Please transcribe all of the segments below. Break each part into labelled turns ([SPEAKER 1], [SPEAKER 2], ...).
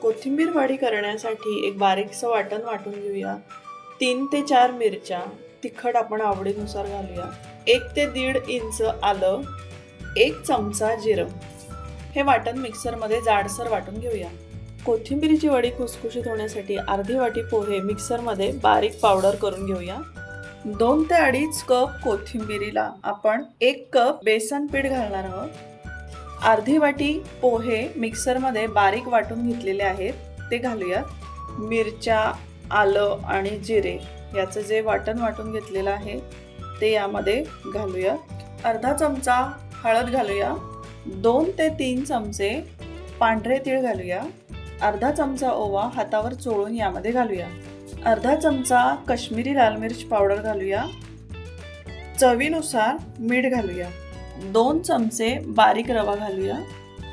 [SPEAKER 1] कोथिंबीर वडी करण्यासाठी एक बारीकसं वाटण वाटून घेऊया. 3 ते 4 मिरच्या, तिखट आपण आवडीनुसार घालूया. 1 ते 1.5 इंच आलं, 1 चमचा जिरं. हे वाटण मिक्सरमध्ये जाडसर वाटून घेऊया. कोथिंबीरीची वडी खुसखुशीत होण्यासाठी अर्धी वाटी पोहे मिक्सरमध्ये बारीक पावडर करून घेऊया. 2 ते 2.5 कप कोथिंबीरीला आपण 1 कप बेसन पीठ घालणार आहोत. अर्धी वाटी पोहे मिक्सरमध्ये बारीक वाटून घेतलेले आहेत ते घालूया. मिरच्या, आलं आणि जिरे याचं जे वाटण वाटून घेतलेलं आहे ते यामध्ये घालूया. अर्धा चमचा हळद घालूया. 2 ते 3 चमचे पांढरे तीळ घालूया. अर्धा चमचा ओवा हातावर चोळून यामध्ये घालूया. अर्धा चमचा काश्मीरी लाल मिर्च पावडर घालूया. चवीनुसार मीठ घालूया. 2 चमचे बारीक रवा घालूया.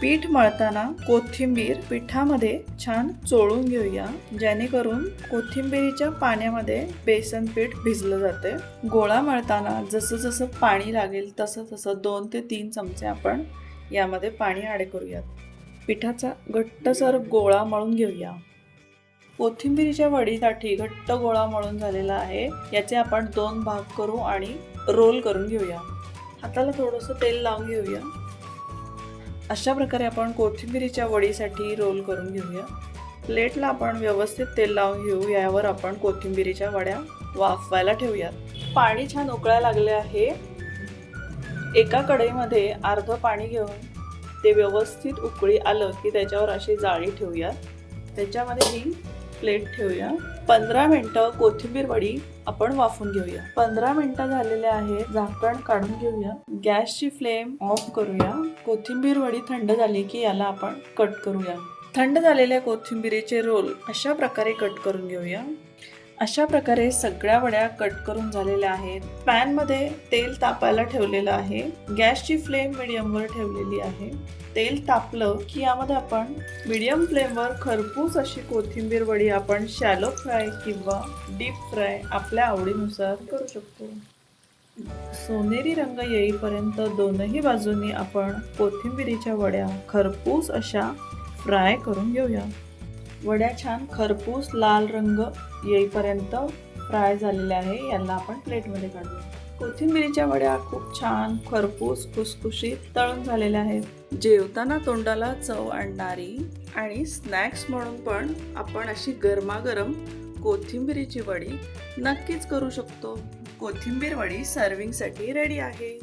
[SPEAKER 1] पीठ मळताना कोथिंबीर पिठामध्ये छान चोळून घेऊया, जेणेकरून कोथिंबीरीच्या पाण्यामध्ये बेसन पीठ भिजलं जाते. गोळा मळताना जसं जसं पाणी लागेल तसं तसं 2 ते 3 चमचे आपण यामध्ये पाणी ॲड करूयात. पिठाचा घट्टसर गोळा मळून घेऊया. कोथिंबीरीच्या वडीसाठी घट्ट गोळा मळून झालेला आहे. याचे आपण 2 भाग करू आणि रोल करून घेऊया. हाताला थोडंसं तेल लावून घेऊया. अशा प्रकारे आपण कोथिंबीरीच्या वडीसाठी रोल करून घेऊया. प्लेटला आपण व्यवस्थित तेल लावून घेऊ. यावर आपण कोथिंबीरीच्या वड्या वाफवायला ठेवूयात. पाणी छान उकळायला लागले आहे. एका कढईमध्ये अर्ध पाणी घेऊन ते व्यवस्थित उकळी आलं की त्याच्यावर अशी जाळी ठेवूया. त्याच्यामध्ये ही प्लेट ठेवूया. 15 मिनिटं कोथिंबीर वडी आपण वाफून घेऊया. 15 मिनिटं झालेले आहे. झाकण काढून घेऊया. गॅसची फ्लेम ऑफ करूया. कोथिंबीर वडी थंड झाली की याला आपण कट करूया. थंड झालेल्या कोथिंबीरीचे रोल अशा प्रकारे कट करून घेऊया. अशा प्रकारे सगळ्या वड्या कट करून झालेल्या आहेत. पॅनमध्ये तेल तापायला ठेवलेलं आहे. गॅसची फ्लेम मीडियमवर ठेवलेली आहे. तेल तापलं की यामध्ये आपण मीडियम फ्लेमवर खरपूस अशी कोथिंबीर वडी आपण शॅलो फ्राय किंवा डीप फ्राय आपल्या आवडीनुसार करू शकतो. सोनेरी रंग येईपर्यंत दोनही बाजूंनी आपण कोथिंबीरीच्या वड्या खरपूस अशा फ्राय करून घेऊया. वड्या छान खरपूस लाल रंग येईपर्यंत फ्राय झालेल्या आहे. याला आपण प्लेटमध्ये काढूया. कोथिंबीरीच्या वड्या खूप छान खरपूस खुसखुशीत तळून झालेल्या आहेत. जेवताना तोंडाला चव आणणारी आणि स्नॅक्स म्हणून पण आपण अशी गरमागरम कोथिंबीरीची वडी नक्कीच करू शकतो. कोथिंबीर वडी सर्विंगसाठी रेडी आहे.